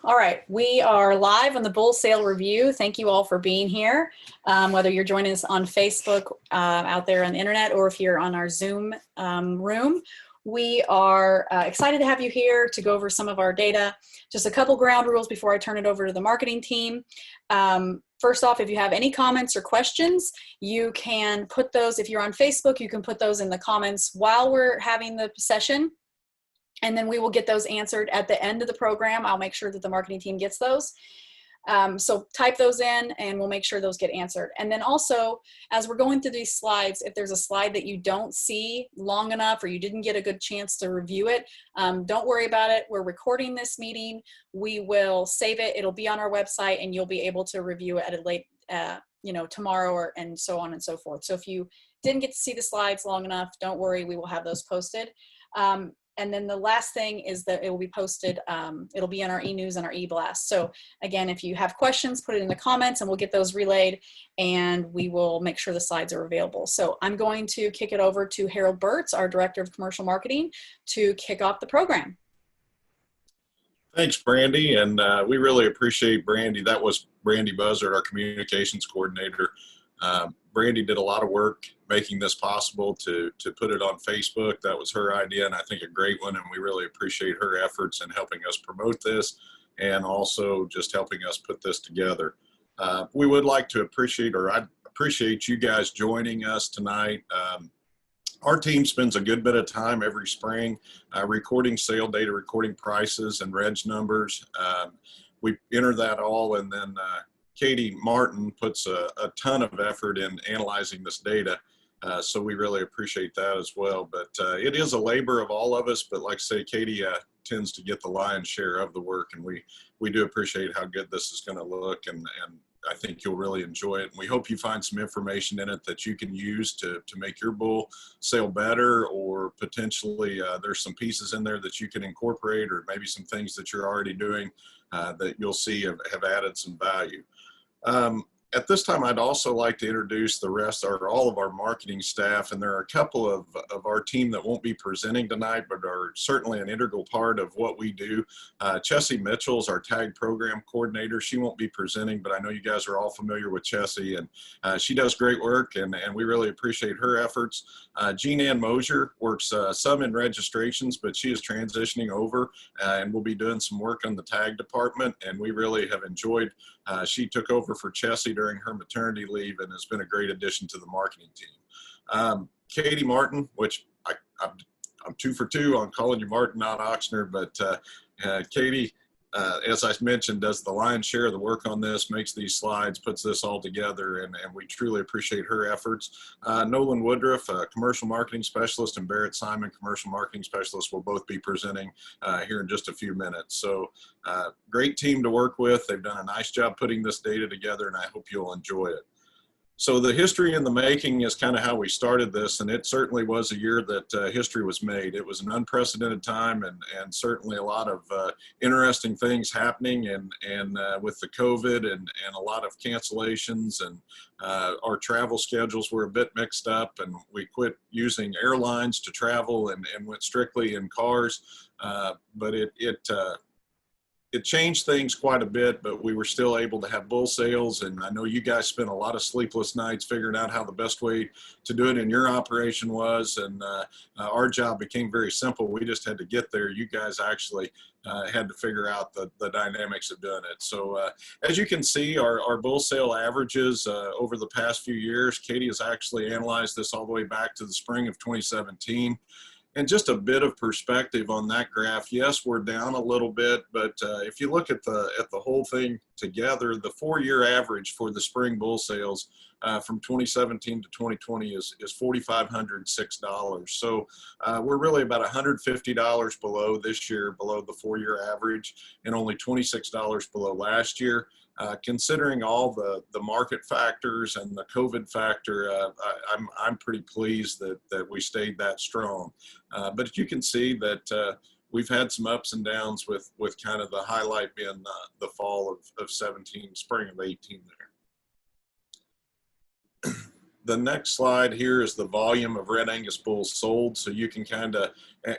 All right, we are live on the Bull Sale Review. Thank you all for being here. Whether you're joining us on Facebook out there on the internet or if you're on our Zoom room, we are excited to have you here to go over some of our data. Just a couple ground rules before I turn it over to the marketing team. First off, if you have any comments or questions, you can put those, if you're on Facebook, you can put those in the comments while we're having the session. And then we will get those answered at the end of the program. I'll make sure that the marketing team gets those. So type those in and we'll make sure those get answered. And then also, as we're going through these slides, if there's a slide that you don't see long enough or you didn't get a good chance to review it, don't worry about it. We're recording this meeting. We will save it. It'll be on our website and you'll be able to review it at a late, tomorrow and so on and so forth. So if you didn't get to see the slides long enough, don't worry, we will have those posted. And then the last thing is that it will be posted, it'll be on our e-news and our e-blast. So again, if you have questions, put it in the comments and we'll get those relayed and we will make sure the slides are available. So I'm going to kick it over to Harold Burtz, our Director of Commercial Marketing, to kick off the program. Thanks, Brandy, and we really appreciate Brandy. That was Brandy Buzzard, our Communications Coordinator. Brandy did a lot of work making this possible to put it on Facebook. That was her idea, and I think a great one, and we really appreciate her efforts in helping us promote this and also just helping us put this together. We would like to appreciate, or I'd appreciate you guys joining us tonight. Our team spends a good bit of time every spring recording sale data, recording prices and reg numbers. We enter that all, and then Katie Martin puts a ton of effort in analyzing this data, so we really appreciate that as well. But it is a labor of all of us, but like I say, Katie tends to get the lion's share of the work, and we do appreciate how good this is going to look, and I think you'll really enjoy it. And we hope you find some information in it that you can use to make your bull sale better, or potentially there's some pieces in there that you can incorporate, or maybe some things that you're already doing that you'll see have added some value. At this time, I'd also like to introduce the rest, or all of our marketing staff, and there are a couple of our team that won't be presenting tonight, but are certainly an integral part of what we do. Chessie Mitchell's our tag program coordinator. She won't be presenting, but I know you guys are all familiar with Chessie, and she does great work, and we really appreciate her efforts. Jean Ann Mosier works some in registrations, but she is transitioning over and will be doing some work on the tag department, and we really have enjoyed. She took over for Chessie during her maternity leave and has been a great addition to the marketing team. Katie Martin, which I'm 2 for 2 on calling you Martin, not Oxner, but Katie, as I mentioned, does the lion's share of the work on this, makes these slides, puts this all together, and we truly appreciate her efforts. Nolan Woodruff, commercial marketing specialist, and Barrett Simon, commercial marketing specialist, will both be presenting here in just a few minutes. So great team to work with. They've done a nice job putting this data together, and I hope you'll enjoy it. So the history in the making is kind of how we started this, and it certainly was a year that history was made. It was an unprecedented time, and certainly a lot of interesting things happening, and with the COVID and a lot of cancellations, and our travel schedules were a bit mixed up, and we quit using airlines to travel and went strictly in cars. But it changed things quite a bit, but we were still able to have bull sales. And I know you guys spent a lot of sleepless nights figuring out how the best way to do it in your operation was. And our job became very simple. We just had to get there. You guys actually had to figure out the dynamics of doing it. So as you can see, our bull sale averages over the past few years, Katie has actually analyzed this all the way back to the spring of 2017. And just a bit of perspective on that graph, yes, we're down a little bit, but if you look at the whole thing together, the 4-year average for the spring bull sales from 2017 to 2020 is $4,506. So we're really about $150 below this year, below the 4-year average, and only $26 below last year. Considering all the market factors and the COVID factor, I'm pretty pleased that we stayed that strong. But you can see that we've had some ups and downs with kind of the highlight being the fall of 17, spring of 18 there. the next slide here is the volume of Red Angus bulls sold. So you can kind of,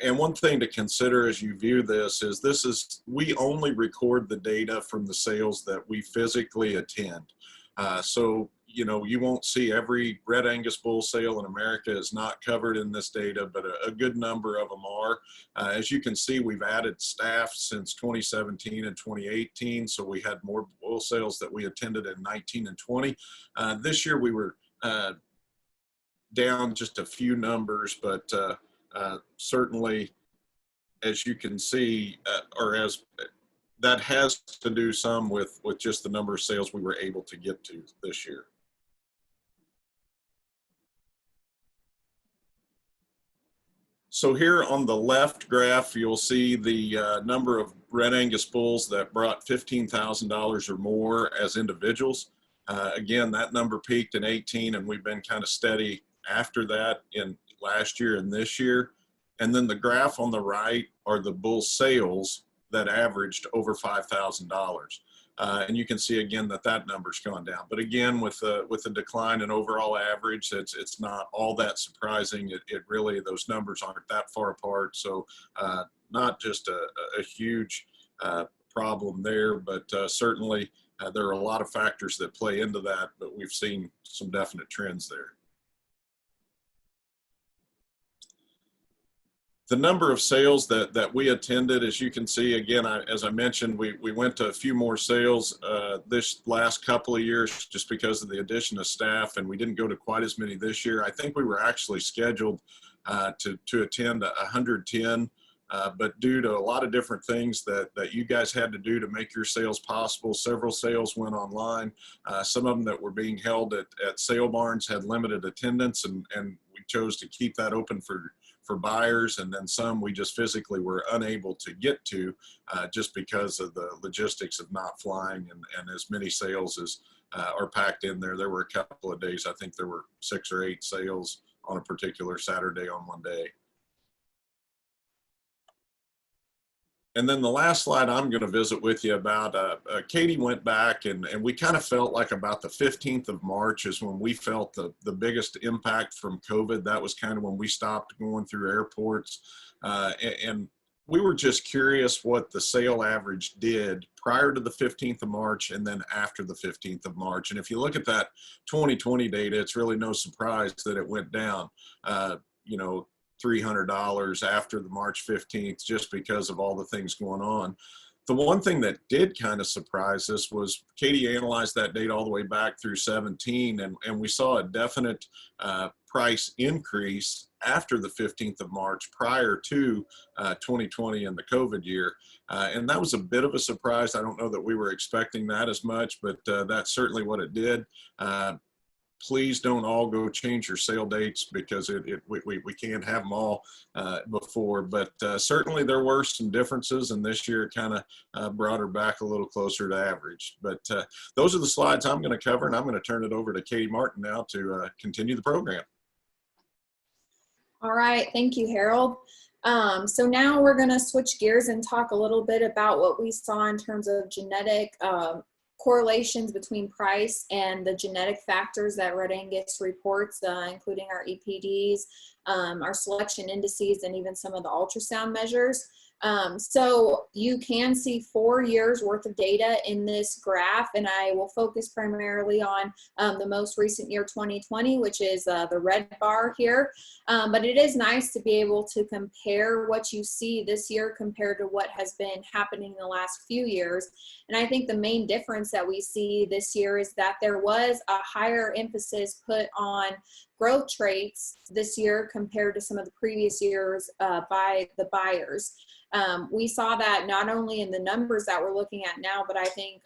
and one thing to consider as you view this is we only record the data from the sales that we physically attend. So, you know, you won't see every Red Angus bull sale in America is not covered in this data, but a good number of them are. As you can see, we've added staff since 2017 and 2018. So we had more bull sales that we attended in 19 and 20. This year we were down just a few numbers, but certainly, as you can see, that has to do some with just the number of sales we were able to get to this year. So here on the left graph, you'll see the number of Red Angus bulls that brought $15,000 or more as individuals. Again, that number peaked in 18, and we've been kind of steady after that in last year and this year. And then the graph on the right are the bull sales that averaged over $5,000. And you can see again that number's gone down. But again, with the decline in overall average, it's not all that surprising. It really, those numbers aren't that far apart. So not just a huge problem there, but certainly there are a lot of factors that play into that, but we've seen some definite trends there. The number of sales that we attended, as you can see, again, as I mentioned, we went to a few more sales this last couple of years just because of the addition of staff, and we didn't go to quite as many this year. I think we were actually scheduled to attend 110, but due to a lot of different things that you guys had to do to make your sales possible, several sales went online. Some of them that were being held at sale barns had limited attendance, and we chose to keep that open for buyers, and then some we just physically were unable to get to just because of the logistics of not flying and as many sales as are packed in there. There were a couple of days, I think there were 6 or 8 sales on a particular Saturday on one day. And then the last slide I'm going to visit with you about, Katie went back and we kind of felt like about the 15th of March is when we felt the biggest impact from COVID. That was kind of when we stopped going through airports. And we were just curious what the sale average did prior to the 15th of March and then after the 15th of March. And if you look at that 2020 data, it's really no surprise that it went down, you know, $300 after the March 15th, just because of all the things going on. The one thing that did kind of surprise us was Katie analyzed that data all the way back through 17, and we saw a definite price increase after the 15th of March prior to 2020 and the COVID year. And that was a bit of a surprise. I don't know that we were expecting that as much, but that's certainly what it did. Please don't all go change your sale dates because we can't have them all before, but certainly there were some differences, and this year kind of brought her back a little closer to average. But those are the slides I'm going to cover, and I'm going to turn it over to Katie Martin now to continue the program. All right, thank you, Harold. So now we're going to switch gears and talk a little bit about what we saw in terms of genetic correlations between price and the genetic factors that Red Angus reports, including our EPDs, our selection indices, and even some of the ultrasound measures. So you can see 4 years worth of data in this graph, and I will focus primarily on the most recent year, 2020, which is the red bar here. But it is nice to be able to compare what you see this year compared to what has been happening in the last few years. And I think the main difference that we see this year is that there was a higher emphasis put on growth traits this year compared to some of the previous years by the buyers. We saw that not only in the numbers that we're looking at now, but I think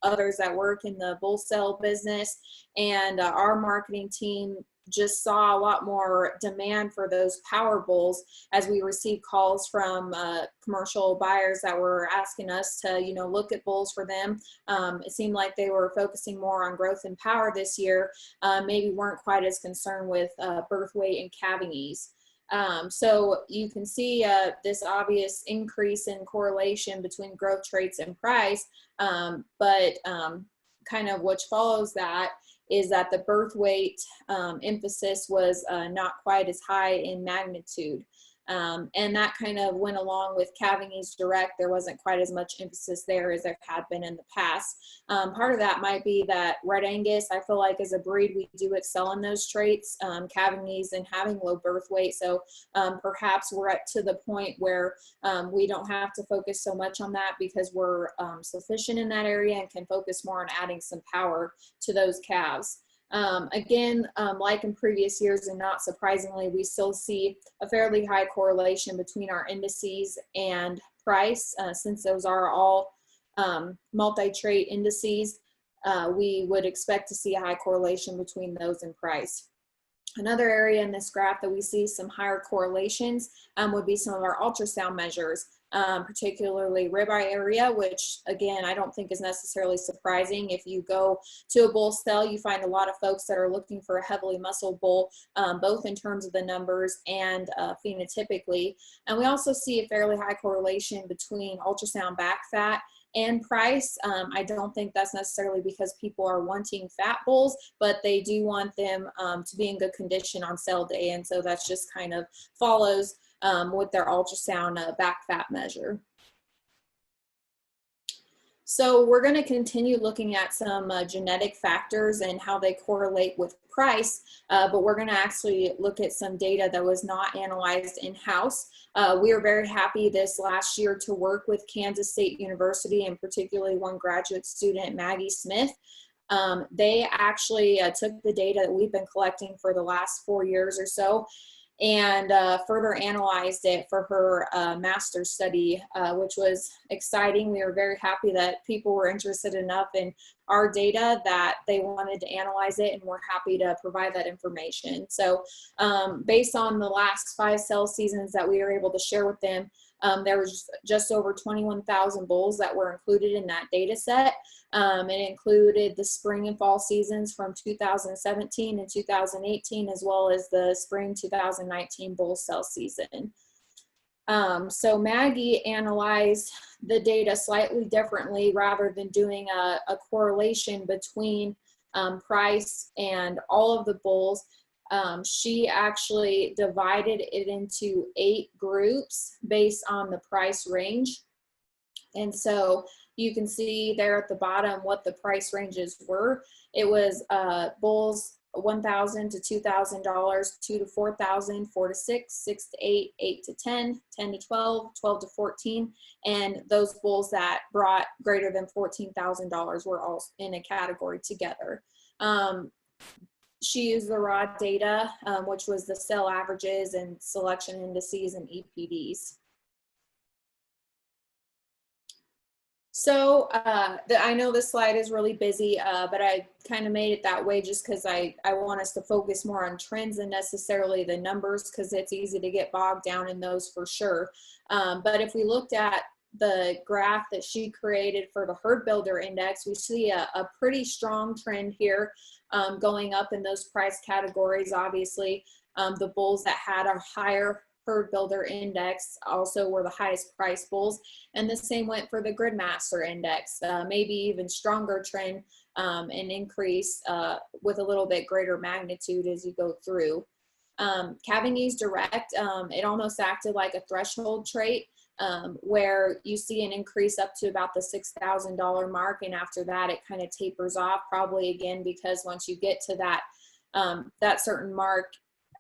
others that work in the bull sale business and our marketing team just saw a lot more demand for those power bulls as we received calls from commercial buyers that were asking us to, you know, look at bulls for them. It seemed like they were focusing more on growth and power this year, maybe weren't quite as concerned with birth weight and calving ease. So you can see this obvious increase in correlation between growth traits and price, but kind of which follows that is that the birth weight emphasis was not quite as high in magnitude. And that kind of went along with calving ease direct. There wasn't quite as much emphasis there as there had been in the past. Part of that might be that Red Angus, I feel like as a breed, we do excel in those traits, calving ease and having low birth weight. So perhaps we're up to the point where we don't have to focus so much on that because we're sufficient in that area and can focus more on adding some power to those calves. Again, like in previous years, and not surprisingly, we still see a fairly high correlation between our indices and price. Since those are all multi-trait indices, we would expect to see a high correlation between those and price. Another area in this graph that we see some higher correlations would be some of our ultrasound measures. Particularly ribeye area, which again, I don't think is necessarily surprising. If you go to a bull sale, you find a lot of folks that are looking for a heavily muscled bull, both in terms of the numbers and phenotypically. And we also see a fairly high correlation between ultrasound back fat and price. I don't think that's necessarily because people are wanting fat bulls, but they do want them to be in good condition on sale day. And so that's just kind of follows with their ultrasound back fat measure. So we're going to continue looking at some genetic factors and how they correlate with price, but we're going to actually look at some data that was not analyzed in-house. We are very happy this last year to work with Kansas State University, and particularly one graduate student, Maggie Smith. They actually took the data that we've been collecting for the last 4 years or so and further analyzed it for her master's study, which was exciting. We were very happy that people were interested enough in our data that they wanted to analyze it, and we're happy to provide that information. So based on the last 5 sale seasons that we were able to share with them, there was just over 21,000 bulls that were included in that data set. It included the spring and fall seasons from 2017 and 2018, as well as the spring 2019 bull sale season. So Maggie analyzed the data slightly differently rather than doing a correlation between price and all of the bulls. She actually divided it into 8 groups based on the price range. And so you can see there at the bottom what the price ranges were. It was bulls $1,000 to $2,000, $2,000 to $4,000, $4,000 to $6,000, $6,000 to $8,000, $8,000 to $10,000, $10,000 to $12,000, $12,000 to $14,000, and those bulls that brought greater than $14,000 were all in a category together. She used the raw data, which was the sale averages and selection indices and EPDs. So I know this slide is really busy, but I kind of made it that way just because I want us to focus more on trends than necessarily the numbers, because it's easy to get bogged down in those for sure. But if we looked at the graph that she created for the herd builder index, we see a pretty strong trend here going up in those price categories. Obviously, the bulls that had a higher herd builder index also were the highest price bulls, and the same went for the Gridmaster index, maybe even stronger trend and increase with a little bit greater magnitude as you go through. Calving ease direct, it almost acted like a threshold trait, where you see an increase up to about the $6,000 mark, and after that it kind of tapers off, probably again because once you get to that that certain mark,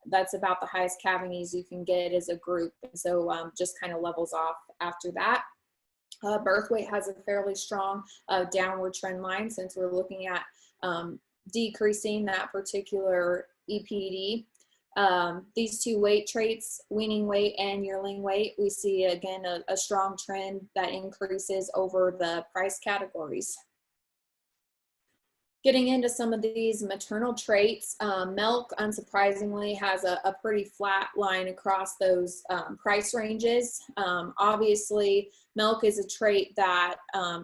that's about the highest calving ease you can get as a group, and so just kind of levels off after that. Birth weight has a fairly strong downward trend line, since we're looking at decreasing that particular EPD. These 2 weight traits, weaning weight and yearling weight, we see again a strong trend that increases over the price categories. Getting into some of these maternal traits, milk, unsurprisingly, has a pretty flat line across those price ranges. Obviously, milk is a trait that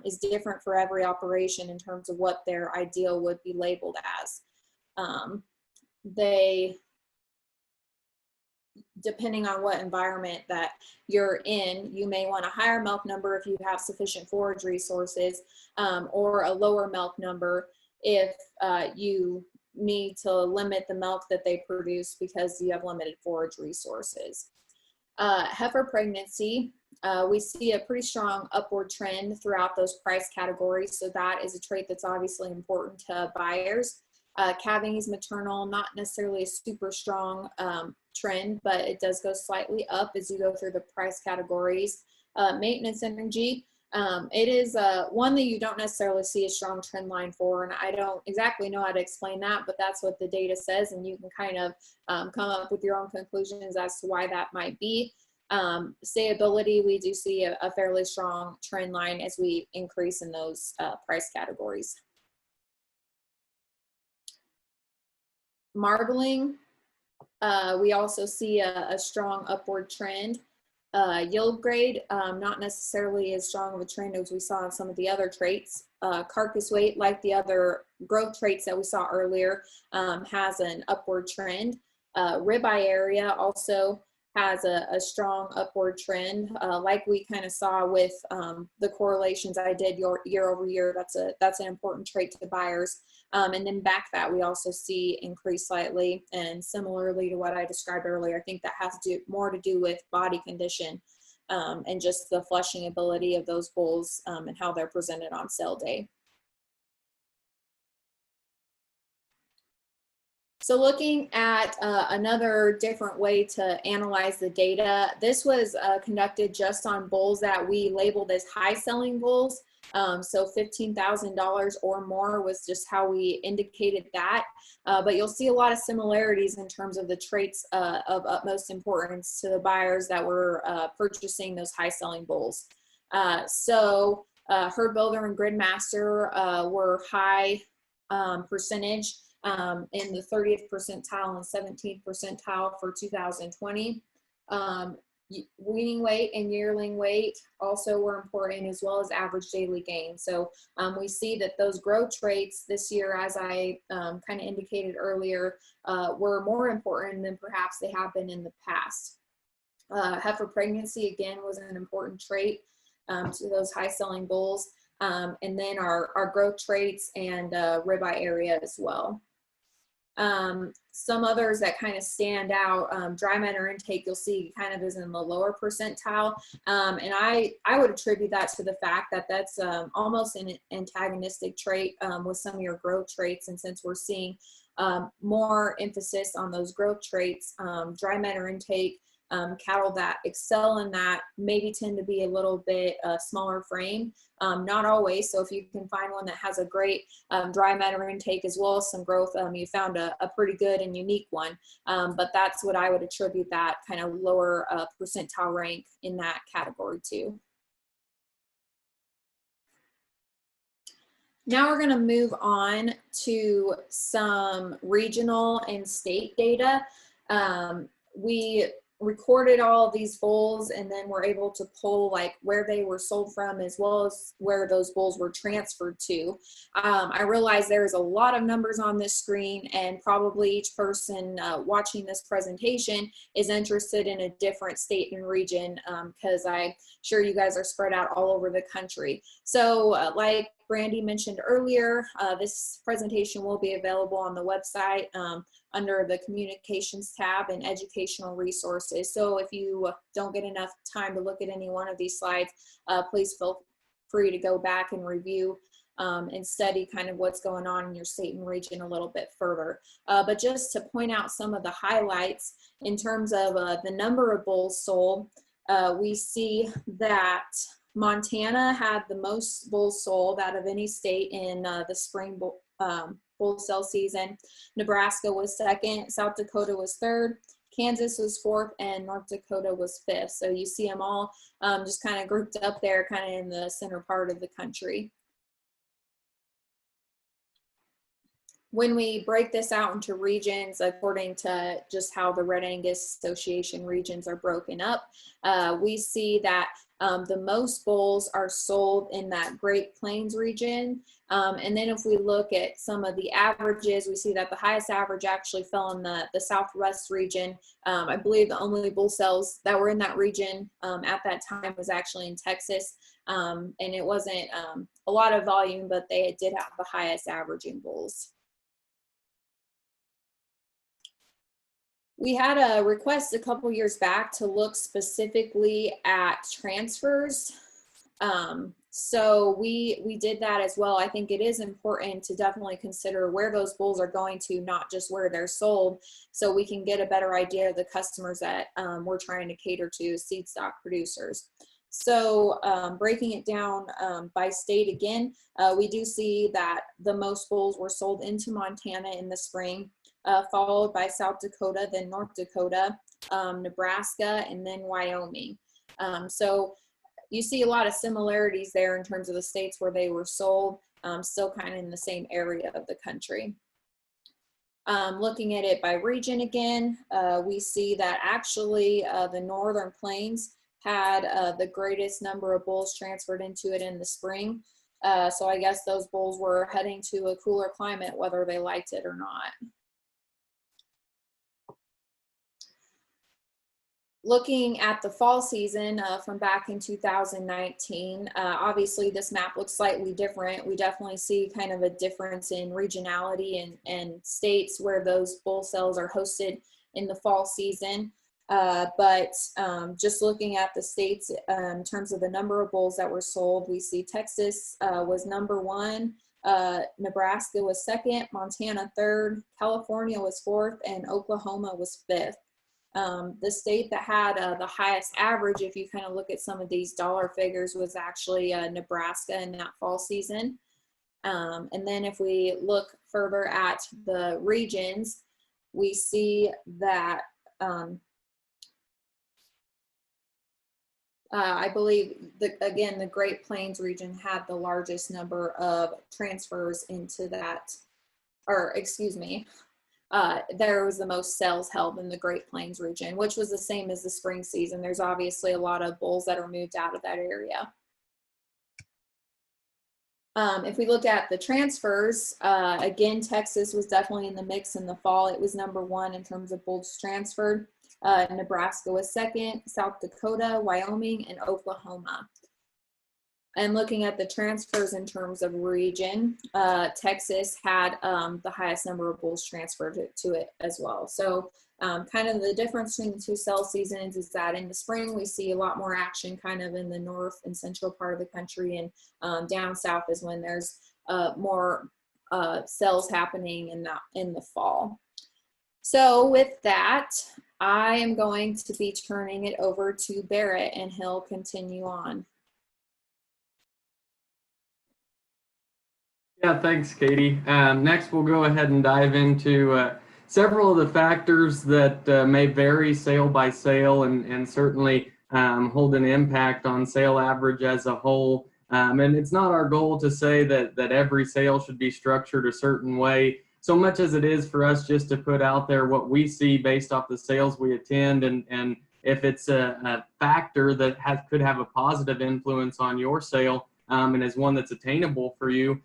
is different for every operation in terms of what their ideal would be labeled as. Depending on what environment that you're in, you may want a higher milk number if you have sufficient forage resources, or a lower milk number if you need to limit the milk that they produce because you have limited forage resources. Heifer pregnancy, we see a pretty strong upward trend throughout those price categories. So that is a trait that's obviously important to buyers. Calving is maternal, not necessarily a super strong trend, but it does go slightly up as you go through the price categories. Maintenance energy, it is one that you don't necessarily see a strong trend line for, and I don't exactly know how to explain that, but that's what the data says, and you can kind of come up with your own conclusions as to why that might be. Stayability, we do see a fairly strong trend line as we increase in those price categories. Marbling, we also see a strong upward trend. Yield grade, not necessarily as strong of a trend as we saw in some of the other traits. Carcass weight, like the other growth traits that we saw earlier, has an upward trend. Ribeye area also has a strong upward trend, like we kind of saw with the correlations I did year over year. That's an important trait to buyers. And then back fat we also see increase slightly, and similarly to what I described earlier, I think that has more to do with body condition and just the flushing ability of those bulls and how they're presented on sale day. So looking at another different way to analyze the data, this was conducted just on bulls that we labeled as high selling bulls. So $15,000 or more was just how we indicated that. But you'll see a lot of similarities in terms of the traits of utmost importance to the buyers that were purchasing those high selling bulls. Herd Builder and Gridmaster were high percentage in the 30th percentile and 17th percentile for 2020. Weaning weight and yearling weight also were important, as well as average daily gain. So we see that those growth traits this year, as I kind of indicated earlier, were more important than perhaps they have been in the past. Heifer pregnancy, again, was an important trait to those high selling bulls. And then our growth traits and ribeye area as well. Some others that kind of stand out, dry matter intake, you'll see kind of is in the lower percentile. And I would attribute that to the fact that that's almost an antagonistic trait with some of your growth traits. And since we're seeing more emphasis on those growth traits, dry matter intake, cattle that excel in that maybe tend to be a little bit smaller frame, not always. So if you can find one that has a great dry matter intake as well as some growth, you found a pretty good and unique one. But that's what I would attribute that kind of lower percentile rank in that category to. Now we're going to move on to some regional and state data. We recorded all of these bulls, and then we're able to pull like where they were sold from as well as where those bulls were transferred to. I realize there's a lot of numbers on this screen, and probably each person watching this presentation is interested in a different state and region because I'm sure you guys are spread out all over the country. So like Brandy mentioned earlier, this presentation will be available on the website under the communications tab and educational resources. So if you don't get enough time to look at any one of these slides, please feel free to go back and review and study kind of what's going on in your state and region a little bit further. But just to point out some of the highlights in terms of the number of bulls sold, we see that Montana had the most bulls sold out of any state in the spring bull sale season. Nebraska was second, South Dakota was third, Kansas was fourth, and North Dakota was fifth. So you see them all just kind of grouped up there kind of in the center part of the country. When we break this out into regions according to just how the Red Angus Association regions are broken up, we see that the most bulls are sold in that Great Plains region. And then if we look at some of the averages, we see that the highest average actually fell in the Southwest region. I believe the only bull sales that were in that region at that time was actually in Texas. And it wasn't a lot of volume, but they did have the highest averaging bulls. We had a request a couple years back to look specifically at transfers. So we did that as well. I think it is important to definitely consider where those bulls are going to, not just where they're sold, so we can get a better idea of the customers that we're trying to cater to, seed stock producers. So breaking it down by state again, we do see that the most bulls were sold into Montana in the spring, followed by South Dakota, then North Dakota, Nebraska, and then Wyoming. So you see a lot of similarities there in terms of the states where they were sold, still kind of in the same area of the country. Looking at it by region again, we see that actually the Northern Plains had the greatest number of bulls transferred into it in the spring. So I guess those bulls were heading to a cooler climate, whether they liked it or not. Looking at the fall season from back in 2019, obviously this map looks slightly different. We definitely see kind of a difference in regionality and states where those bull sales are hosted in the fall season. But just looking at the states in terms of the number of bulls that were sold, we see Texas was #1, Nebraska was 2nd, Montana 3rd, California was 4th, and Oklahoma was 5th. The state that had the highest average, if you kind of look at some of these dollar figures, was actually Nebraska in that fall season. And then if we look further at the regions, we see that I believe again, the Great Plains region had the largest number of transfers into that, or excuse me, there was the most sales held in the Great Plains region, which was the same as the spring season. There's obviously a lot of bulls that are moved out of that area. If we look at the transfers, again, Texas was definitely in the mix in the fall. It was #1 in terms of bulls transferred. Nebraska was 2nd, South Dakota, Wyoming, and Oklahoma. And looking at the transfers in terms of region, Texas had the highest number of bulls transferred to it as well. So kind of the difference between the two sales seasons is that in the spring, we see a lot more action kind of in the north and central part of the country, and down south is when there's more sales happening in the fall. So with that, I am going to be turning it over to Barrett, and he'll continue on. Yeah, thanks, Katie. Next, we'll go ahead and dive into several of the factors that may vary sale by sale and certainly hold an impact on sale average as a whole. And it's not our goal to say that every sale should be structured a certain way, so much as it is for us just to put out there what we see based off the sales we attend, and if it's a factor that could have a positive influence on your sale, and is one that's attainable for you,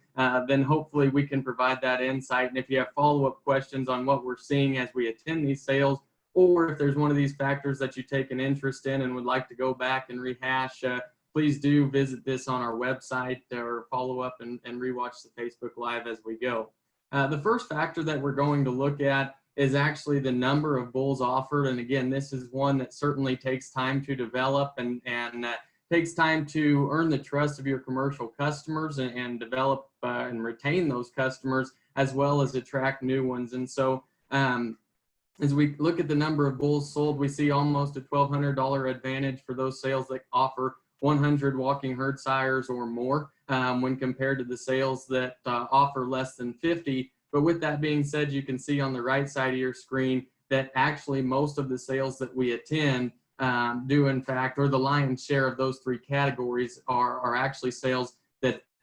then hopefully we can provide that insight. And if you have follow-up questions on what we're seeing as we attend these sales, or if there's one of these factors that you take an interest in and would like to go back and rehash, please do visit this on our website or follow up and rewatch the Facebook Live as we go. The first factor that we're going to look at is actually the number of bulls offered. And again, this is one that certainly takes time to develop and takes time to earn the trust of your commercial customers and develop and retain those customers, as well as attract new ones. And so as we look at the number of bulls sold, we see almost a $1,200 advantage for those sales that offer 100 walking herd sires or more when compared to the sales that offer less than 50. But with that being said, you can see on the right side of your screen that actually most of the sales that we attend do in fact, or the lion's share of those three categories are actually sales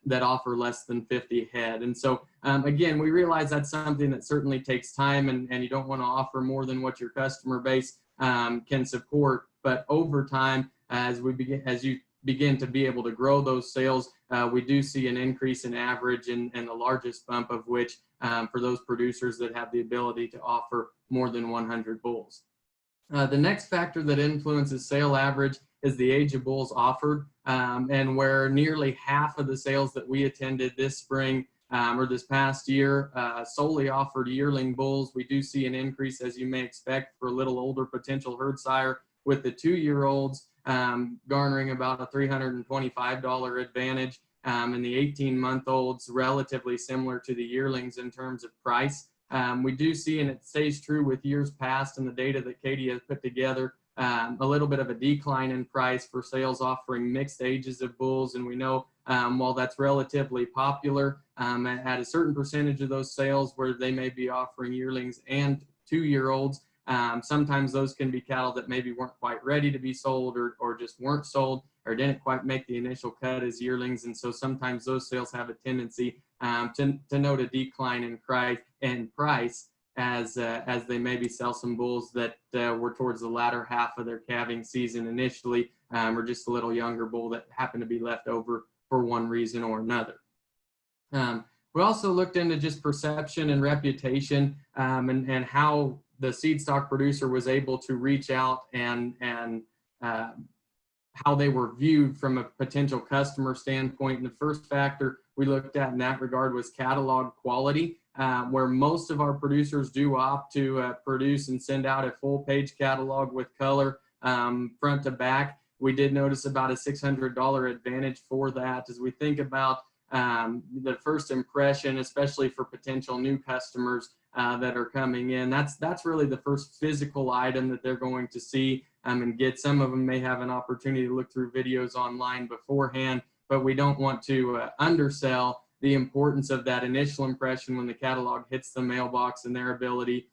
that offer less than 50 head. And so again, we realize that's something that certainly takes time, and you don't want to offer more than what your customer base can support. But over time, as you begin to be able to grow those sales, we do see an increase in average, and the largest bump of which for those producers that have the ability to offer more than 100 bulls. The next factor that influences sale average is the age of bulls offered, and where nearly half of the sales that we attended this spring or this past year, solely offered yearling bulls. We do see an increase, as you may expect, for a little older potential herd sire, with the 2-year-olds garnering about a $325 advantage, and the 18-month-olds relatively similar to the yearlings in terms of price. We do see, and it stays true with years past and the data that Katie has put together, a little bit of a decline in price for sales offering mixed ages of bulls. And we know while that's relatively popular, at a certain percentage of those sales where they may be offering yearlings and 2-year-olds, sometimes those can be cattle that maybe weren't quite ready to be sold, or just weren't sold, or didn't quite make the initial cut as yearlings. And so sometimes those sales have a tendency to note a decline in price as they maybe sell some bulls that were towards the latter half of their calving season initially, or just a little younger bull that happened to be left over for one reason or another. We also looked into just perception and reputation, and how the seed stock producer was able to reach out and how they were viewed from a potential customer standpoint. And the first factor we looked at in that regard was catalog quality, where most of our producers do opt to produce and send out a full page catalog with color front to back. We did notice about a $600 advantage for that. As we think about the first impression, especially for potential new customers that are coming in, that's really the first physical item that they're going to see and get. Some of them may have an opportunity to look through videos online beforehand, but we don't want to undersell the importance of that initial impression when the catalog hits the mailbox and their ability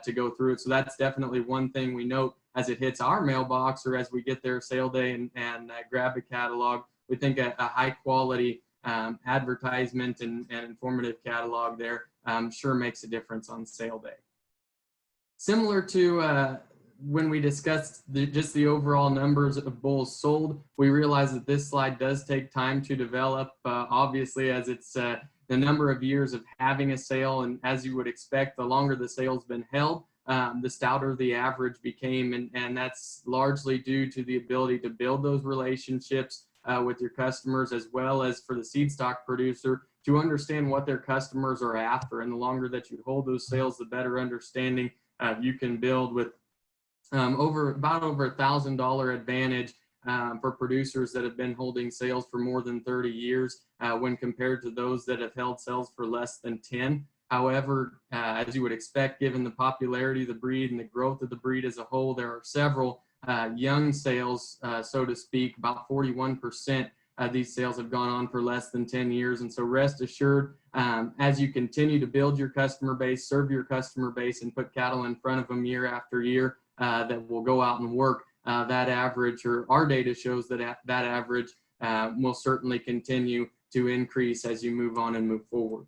to go through it. So that's definitely one thing we note as it hits our mailbox, or as we get there sale day and grab the catalog. We think a high quality advertisement and informative catalog there sure makes a difference on sale day. Similar to when we discussed just the overall numbers of bulls sold, we realize that this slide does take time to develop, obviously, as it's the number of years of having a sale. And as you would expect, the longer the sale's been held, the stouter the average became. And that's largely due to the ability to build those relationships with your customers, as well as for the seed stock producer to understand what their customers are after. And the longer that you hold those sales, the better understanding you can build, with over $1,000 advantage for producers that have been holding sales for more than 30 years when compared to those that have held sales for less than 10. However, as you would expect, given the popularity of the breed and the growth of the breed as a whole, there are several young sales, so to speak. About 41% of these sales have gone on for less than 10 years. And so rest assured, as you continue to build your customer base, serve your customer base, and put cattle in front of them year after year, that will go out and work, that average, or our data shows that that average will certainly continue to increase as you move on and move forward.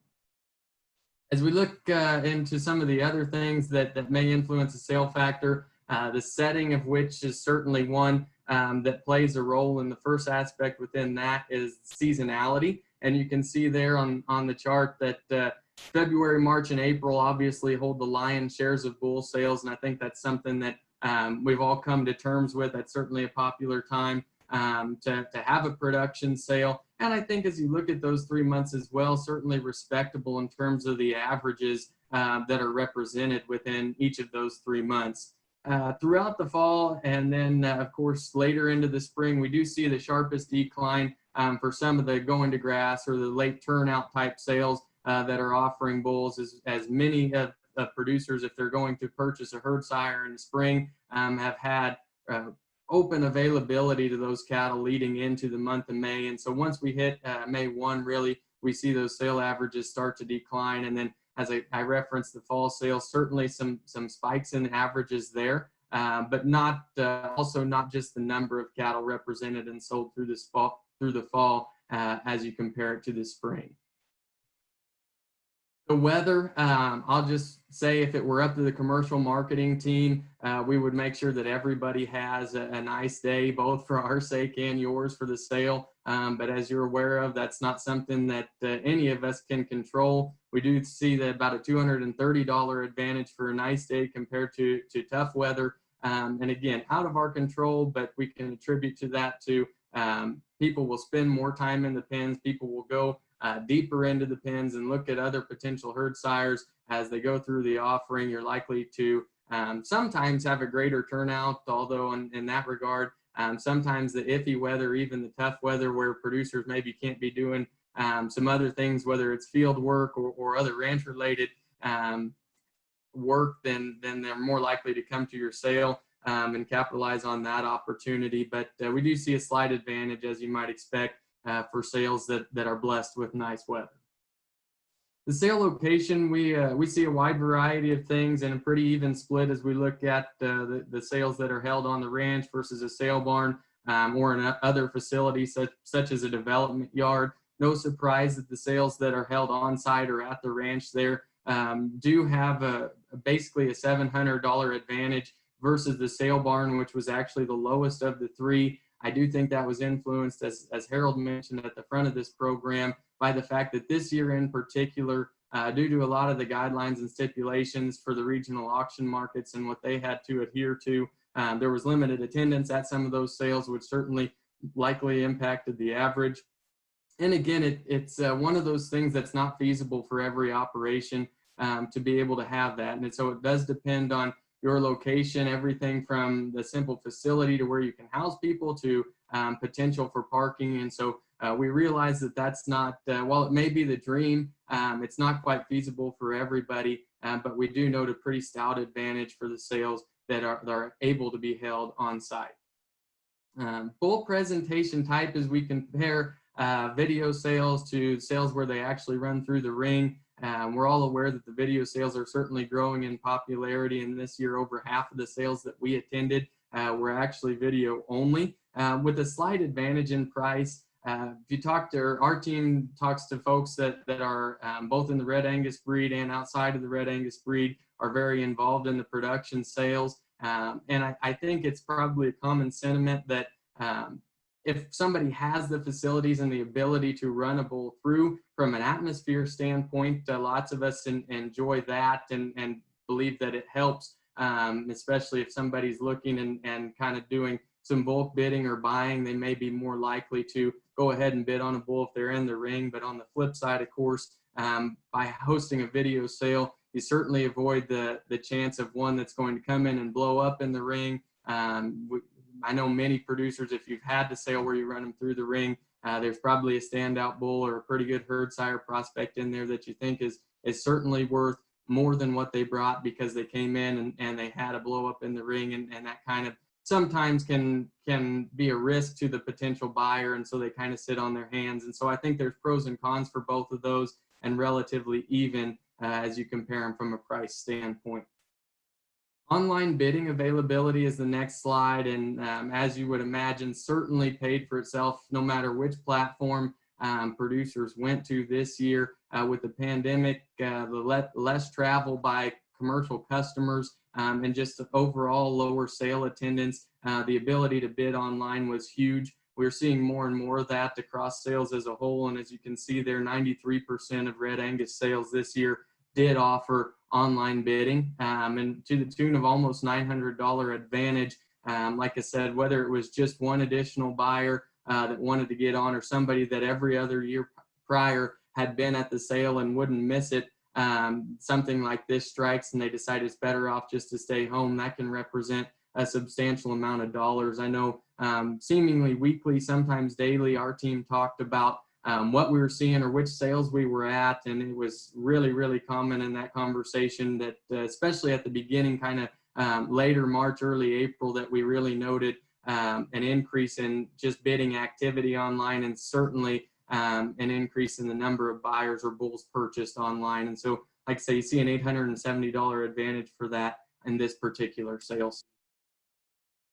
As we look into some of the other things that may influence the sale factor, the setting of which is certainly one that plays a role. In the first aspect within that is seasonality. And you can see there on the chart that February, March, and April obviously hold the lion's shares of bull sales. And I think that's something that we've all come to terms with. That's certainly a popular time to have a production sale. And I think as you look at those 3 months as well, certainly respectable in terms of the averages that are represented within each of those 3 months. Throughout the fall, and then of course later into the spring, we do see the sharpest decline for some of the going to grass or the late turnout type sales that are offering bulls, as many of producers, if they're going to purchase a herd sire in the spring, have had open availability to those cattle leading into the month of May. And so once we hit May 1, really, we see those sale averages start to decline. And then, as I referenced the fall sales, certainly some spikes in averages there, but also not just the number of cattle represented and sold through the fall as you compare it to the spring. The weather, I'll just say, if it were up to the commercial marketing team, we would make sure that everybody has a nice day, both for our sake and yours for the sale. But as you're aware of, that's not something that any of us can control. We do see that about a $230 advantage for a nice day compared to tough weather. And again, out of our control, but we can attribute to that to people will spend more time in the pens. People will go deeper into the pens and look at other potential herd sires as they go through the offering, you're likely to sometimes have a greater turnout, although in that regard, sometimes the iffy weather, even the tough weather where producers maybe can't be doing some other things, whether it's field work or other ranch related work, then they're more likely to come to your sale and capitalize on that opportunity. But we do see a slight advantage, as you might expect, for sales that are blessed with nice weather. The sale location, we see a wide variety of things and a pretty even split as we look at the sales that are held on the ranch versus a sale barn or in other facilities such as a development yard. No surprise that the sales that are held on site or at the ranch there do have basically a $700 advantage versus the sale barn, which was actually the lowest of the three. I do think that was influenced, as Harold mentioned at the front of this program, by the fact that this year in particular, due to a lot of the guidelines and stipulations for the regional auction markets and what they had to adhere to, there was limited attendance at some of those sales, which certainly likely impacted the average. And again, it's one of those things that's not feasible for every operation to be able to have that. And so it does depend on your location, everything from the simple facility to where you can house people to potential for parking. And so we realize that that's not, while it may be the dream, it's not quite feasible for everybody, but we do note a pretty stout advantage for the sales that are able to be held on site. Bull presentation type, as we compare video sales to sales where they actually run through the ring. We're all aware that the video sales are certainly growing in popularity, and this year over half of the sales that we attended were actually video only, with a slight advantage in price. If you talk to, our team talks to folks that are both in the Red Angus breed and outside of the Red Angus breed, are very involved in the production sales. And I think it's probably a common sentiment that if somebody has the facilities and the ability to run a bull through from an atmosphere standpoint, lots of us enjoy that and believe that it helps, especially if somebody's looking and kind of doing some bulk bidding or buying. They may be more likely to go ahead and bid on a bull if they're in the ring. But on the flip side, of course, by hosting a video sale, you certainly avoid the chance of one that's going to come in and blow up in the ring. I know many producers, if you've had the sale where you run them through the ring, there's probably a standout bull or a pretty good herd sire prospect in there that you think is certainly worth more than what they brought because they came in and they had a blow up in the ring, and that kind of sometimes can be a risk to the potential buyer, and so they kind of sit on their hands. And so I think there's pros and cons for both of those, and relatively even as you compare them from a price standpoint. Online bidding availability is the next slide, and as you would imagine, certainly paid for itself no matter which platform producers went to this year. With the pandemic, the less travel by commercial customers, and just the overall lower sale attendance, the ability to bid online was huge. We're seeing more and more of that across sales as a whole, and as you can see there, 93% of Red Angus sales this year did offer online bidding, and to the tune of almost $900 advantage. Like I said, whether it was just one additional buyer that wanted to get on, or somebody that every other year prior had been at the sale and wouldn't miss it, something like this strikes and they decide it's better off just to stay home, that can represent a substantial amount of dollars. I know seemingly weekly, sometimes daily, our team talked about what we were seeing or which sales we were at, and it was really, really common in that conversation that especially at the beginning, kind of later March, early April, that we really noted an increase in just bidding activity online, and certainly an increase in the number of buyers or bulls purchased online. And so, like I say, you see an $870 advantage for that in this particular sales.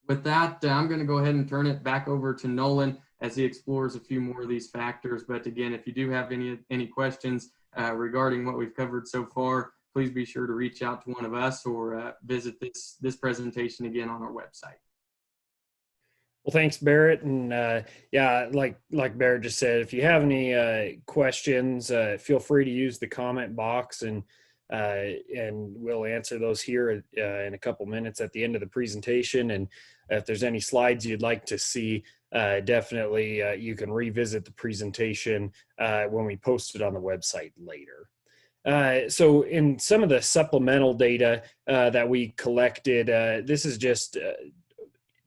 With that, I'm going to go ahead and turn it back over to Nolan as he explores a few more of these factors. But again, if you do have any questions regarding what we've covered so far, please be sure to reach out to one of us or visit this presentation again on our website. Well, thanks, Barrett. And yeah, like Barrett just said, if you have any questions, feel free to use the comment box, and we'll answer those here in a couple minutes at the end of the presentation. And if there's any slides you'd like to see, definitely you can revisit the presentation when we post it on the website later. So in some of the supplemental data that we collected, this is just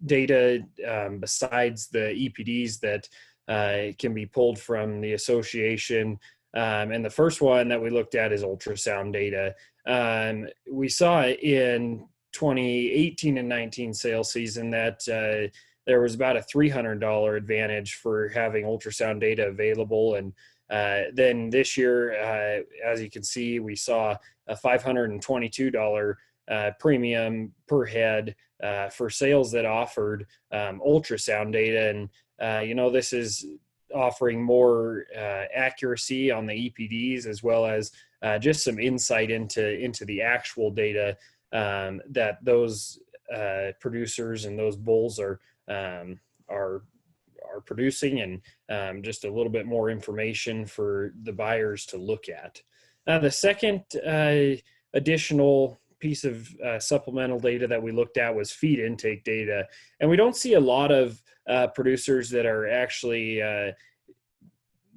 data besides the EPDs that can be pulled from the association. And the first one that we looked at is ultrasound data. We saw in 2018 and 19 sales season that there was about a $300 advantage for having ultrasound data available. And then this year, as you can see, we saw a $522 premium per head for sales that offered ultrasound data. And, this is offering more accuracy on the EPDs, as well as just some insight into the actual data that those producers and those bulls are producing, and just a little bit more information for the buyers to look at. The second additional piece of supplemental data that we looked at was feed intake data. And we don't see a lot of producers that are actually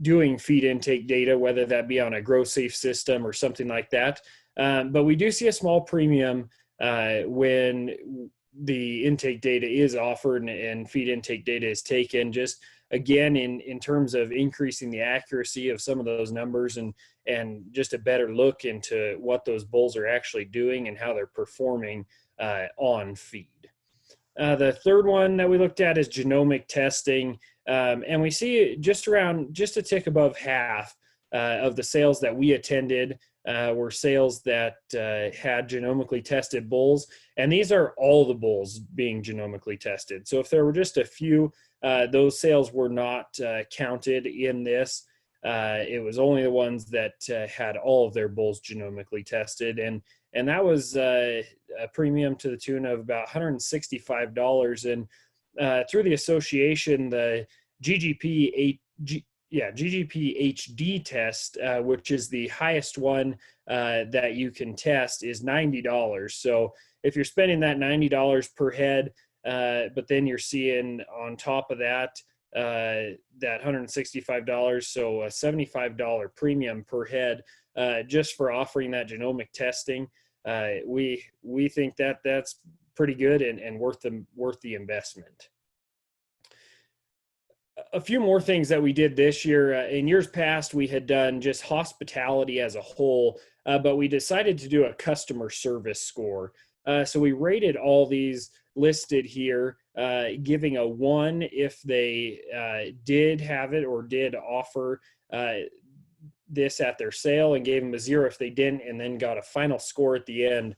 doing feed intake data, whether that be on a grow safe system or something like that. But we do see a small premium when the intake data is offered and feed intake data is taken, just again in terms of increasing the accuracy of some of those numbers, and just a better look into what those bulls are actually doing and how they're performing on feed. The third one that we looked at is genomic testing, and we see just a tick above half of the sales that we attended were sales that had genomically tested bulls, and these are all the bulls being genomically tested. So if there were just a few, those sales were not counted in this. It was only the ones that had all of their bulls genomically tested, and that was a premium to the tune of about $165. And through the association, the GGP HD test, which is the highest one that you can test, is $90. So if you're spending that $90 per head, but then you're seeing on top of that, that $165, so a $75 premium per head, just for offering that genomic testing, we think that that's pretty good and worth the investment. A few more things that we did this year. In years past, we had done just hospitality as a whole, but we decided to do a customer service score. So we rated all these listed here, giving a 1 if they did have it or did offer this at their sale, and gave them a 0 if they didn't, and then got a final score at the end.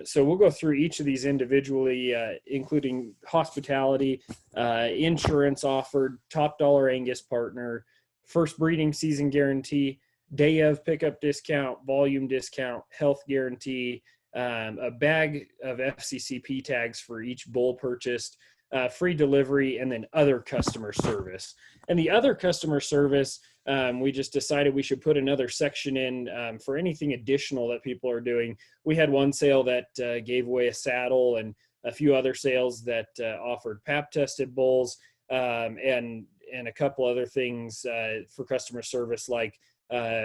So we'll go through each of these individually, including hospitality, insurance offered, top dollar Angus partner, first breeding season guarantee, day of pickup discount, volume discount, health guarantee, a bag of FCCP tags for each bull purchased, free delivery, and then other customer service. And the other customer service, we just decided we should put another section in for anything additional that people are doing. We had one sale that gave away a saddle, and a few other sales that offered pap tested bulls, and a couple other things for customer service, like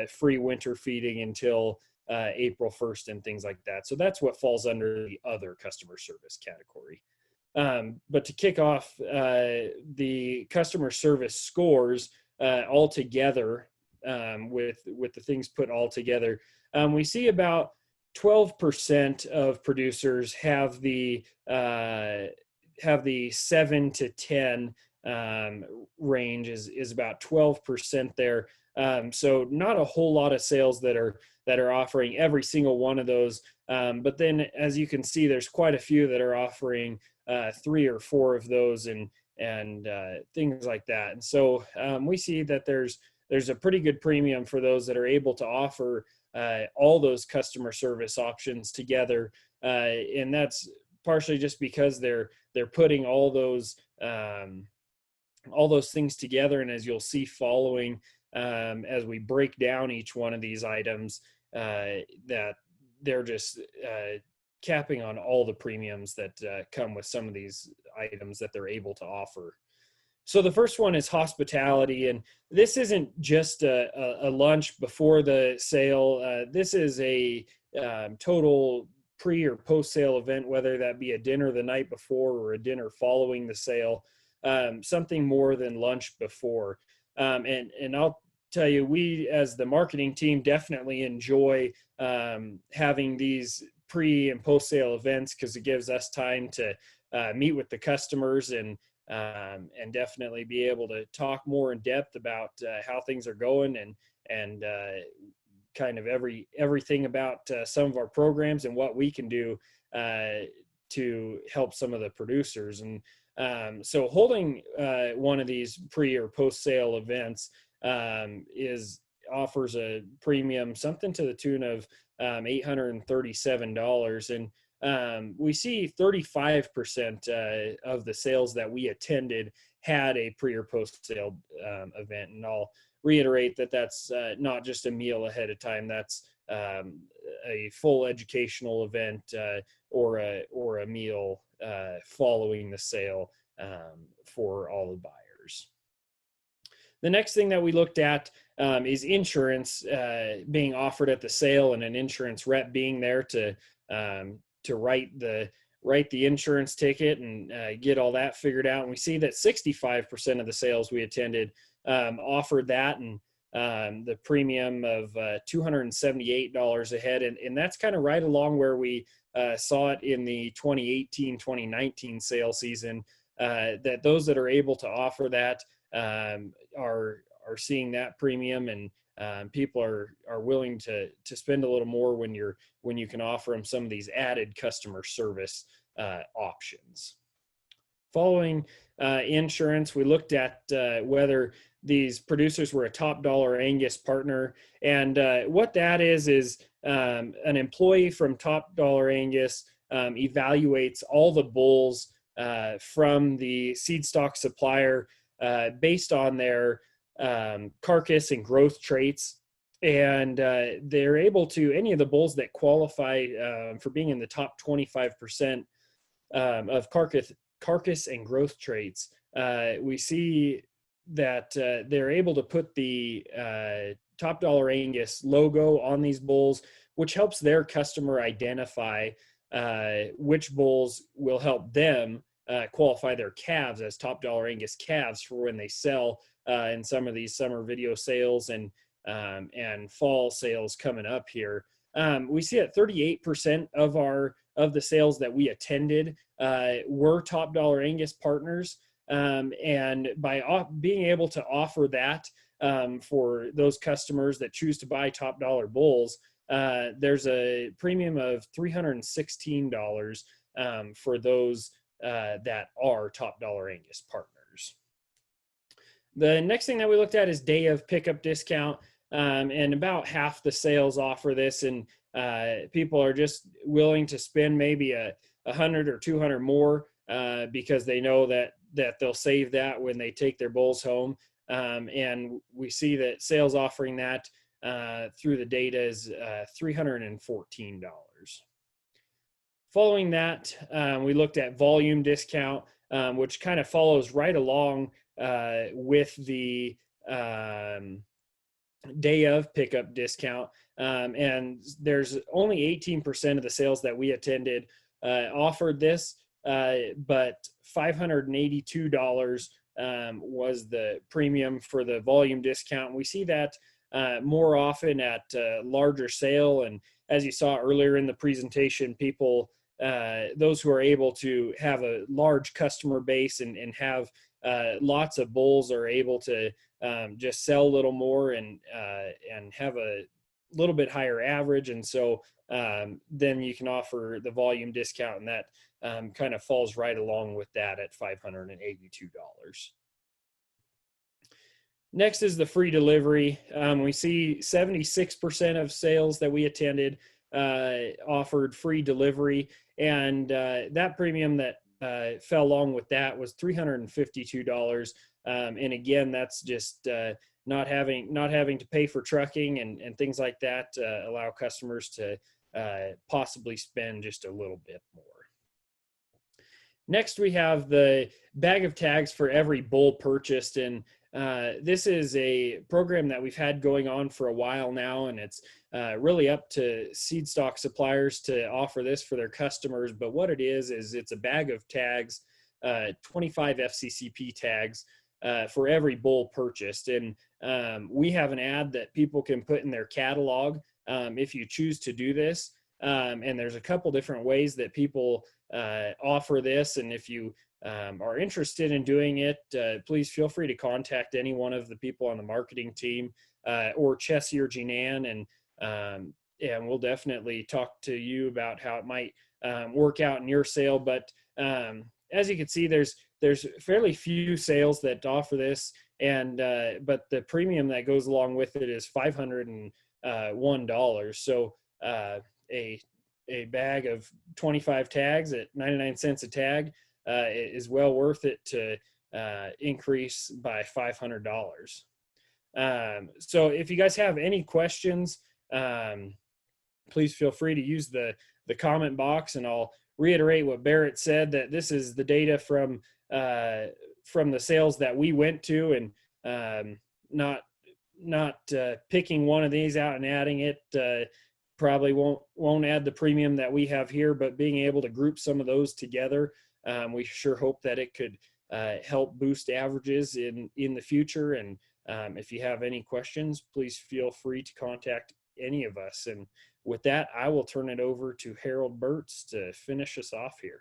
free winter feeding until April 1st and things like that. So that's what falls under the other customer service category. But to kick off the customer service scores all together, with the things put all together, we see about 12% of producers have the 7 to 10 range is about 12% there. So not a whole lot of sales that are offering every single one of those. But then, as you can see, there's quite a few that are offering 3 or 4 of those, and things like that. And so we see that there's a pretty good premium for those that are able to offer all those customer service options together, and that's partially just because they're putting all those things together. And as you'll see following, as we break down each one of these items, that they're just capping on all the premiums that come with some of these items that they're able to offer. So the first one is hospitality, and this isn't just a lunch before the sale. This is a total pre or post sale event, whether that be a dinner the night before or a dinner following the sale, something more than lunch before. And I'll tell you, we as the marketing team definitely enjoy having these pre and post sale events, because it gives us time to meet with the customers and definitely be able to talk more in depth about how things are going and kind of everything about some of our programs and what we can do to help some of the producers. And so holding one of these pre or post sale events offers a premium, something to the tune of $837. And we see 35% of the sales that we attended had a pre or post sale event. And I'll reiterate that that's not just a meal ahead of time. That's a full educational event or a meal following the sale for all the buyers. The next thing that we looked at is insurance being offered at the sale, and an insurance rep being there to write the insurance ticket and get all that figured out. And we see that 65% of the sales we attended offered that, and the premium of $278 a head. And that's kind of right along where we saw it in the 2018-2019 sale season, that those that are able to offer that are seeing that premium, and people are willing to spend a little more when you can offer them some of these added customer service options. Following insurance, we looked at whether these producers were a top dollar Angus partner, and what that is an employee from top dollar Angus evaluates all the bulls from the seed stock supplier based on their carcass and growth traits, and they're able to, any of the bulls that qualify for being in the top 25% of carcass and growth traits, we see that they're able to put the top dollar Angus logo on these bulls, which helps their customer identify which bulls will help them qualify their calves as top dollar Angus calves for when they sell in some of these summer video sales and fall sales coming up here. We see that 38% of the sales that we attended were top dollar Angus partners, and by being able to offer that for those customers that choose to buy top dollar bulls, there's a premium of $316 for those that are top dollar Angus partners. The next thing that we looked at is day of pickup discount, and about half the sales offer this, and people are just willing to spend maybe $100 or $200 more because they know that they'll save that when they take their bulls home, and we see that sales offering that through the data is $314. Following that, we looked at volume discount, which kind of follows right along with the day of pickup discount. And there's only 18% of the sales that we attended offered this, but $582 was the premium for the volume discount. We see that more often at larger sale. And as you saw earlier in the presentation, people, those who are able to have a large customer base and have lots of bulls are able to just sell a little more and have a little bit higher average. And so then you can offer the volume discount, and that kind of falls right along with that at $582. Next is the free delivery. We see 76% of sales that we attended offered free delivery, and that premium that fell along with that was $352. And again, that's just not having to pay for trucking and things like that, allow customers to possibly spend just a little bit more. Next, we have the bag of tags for every bull purchased. And this is a program that we've had going on for a while now, and it's really up to seed stock suppliers to offer this for their customers. But what it is it's a bag of tags, 25 FCCP tags for every bull purchased. And we have an ad that people can put in their catalog if you choose to do this. And there's a couple different ways that people offer this. And if you are interested in doing it, please feel free to contact any one of the people on the marketing team or Chessie or Jeananne, and we'll definitely talk to you about how it might work out in your sale. But as you can see, there's fairly few sales that offer this, and but the premium that goes along with it is $501. So a bag of 25 tags at 99 cents a tag is well worth it to increase by $500. So if you guys have any questions, please feel free to use the comment box, and I'll reiterate what Barrett said, that this is the data from the sales that we went to, and not picking one of these out and adding it. Probably won't add the premium that we have here, but being able to group some of those together, we sure hope that it could help boost averages in the future. And if you have any questions, please feel free to contact any of us. And with that, I will turn it over to Harold Burtz to finish us off here.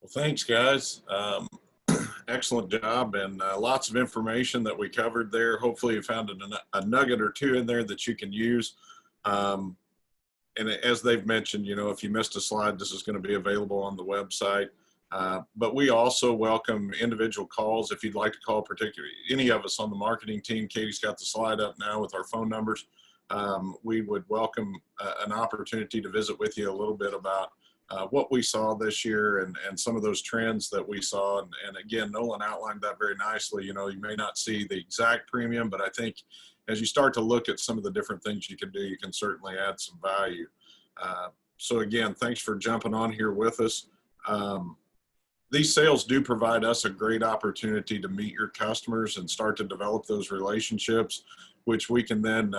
Well, thanks, guys. Excellent job, and lots of information that we covered there. Hopefully you found a nugget or two in there that you can use. And as they've mentioned, if you missed a slide, this is going to be available on the website. But we also welcome individual calls. If you'd like to call particularly any of us on the marketing team, Katie's got the slide up now with our phone numbers. We would welcome an opportunity to visit with you a little bit about what we saw this year and some of those trends that we saw. And again, Nolan outlined that very nicely. You may not see the exact premium, but I think as you start to look at some of the different things you can do, you can certainly add some value. So again, thanks for jumping on here with us. These sales do provide us a great opportunity to meet your customers and start to develop those relationships, which we can then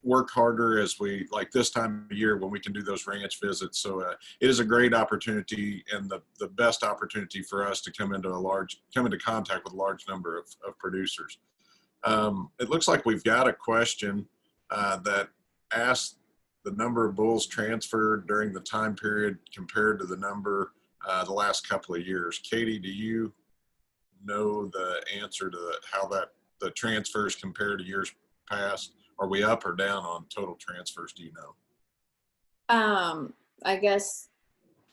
work harder as we, like this time of year when we can do those ranch visits. So it is a great opportunity and the best opportunity for us to come into contact with a large number of producers. It looks like we've got a question that asks the number of bulls transferred during the time period compared to the number the last couple of years. Katie, do you know the answer to how the transfers compare to years past? Are we up or down on total transfers? Do you know? I guess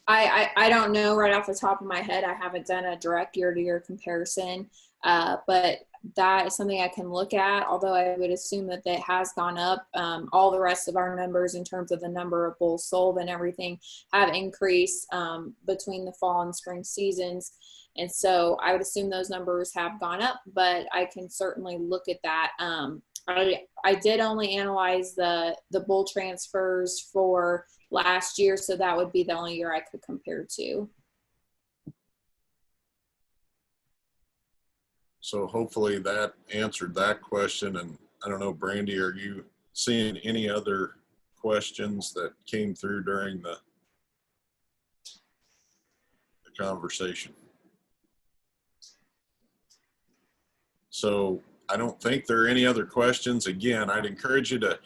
I don't know right off the top of my head. I haven't done a direct year-to-year comparison, but that is something I can look at, although I would assume that it has gone up. All the rest of our numbers in terms of the number of bulls sold and everything have increased between the fall and spring seasons. And so I would assume those numbers have gone up, but I can certainly look at that. I did only analyze the bull transfers for last year, so that would be the only year I could compare to. So hopefully that answered that question. And I don't know, Brandy, are you seeing any other questions that came through during the conversation? So I don't think there are any other questions. Again, I'd encourage you to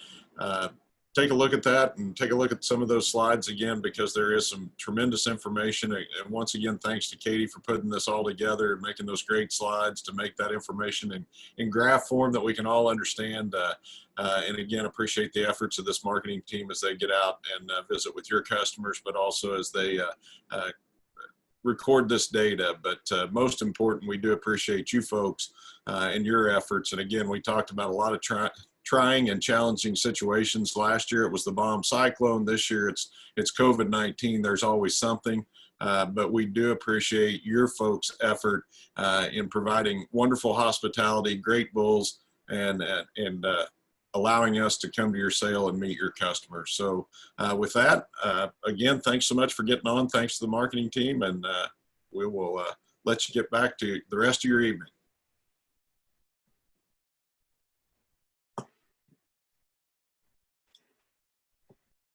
take a look at that and take a look at some of those slides again, because there is some tremendous information. And once again, thanks to Katie for putting this all together and making those great slides to make that information in graph form that we can all understand. And again, appreciate the efforts of this marketing team as they get out and visit with your customers, but also as they record this data. But most important, we do appreciate you folks and your efforts. And again, we talked about a lot of trying and challenging situations. Last year it was the bomb cyclone. This year it's COVID-19. There's always something, but we do appreciate your folks' effort in providing wonderful hospitality, great bulls, and allowing us to come to your sale and meet your customers. So with that, again, thanks so much for getting on. Thanks to the marketing team, and we will let you get back to the rest of your evening.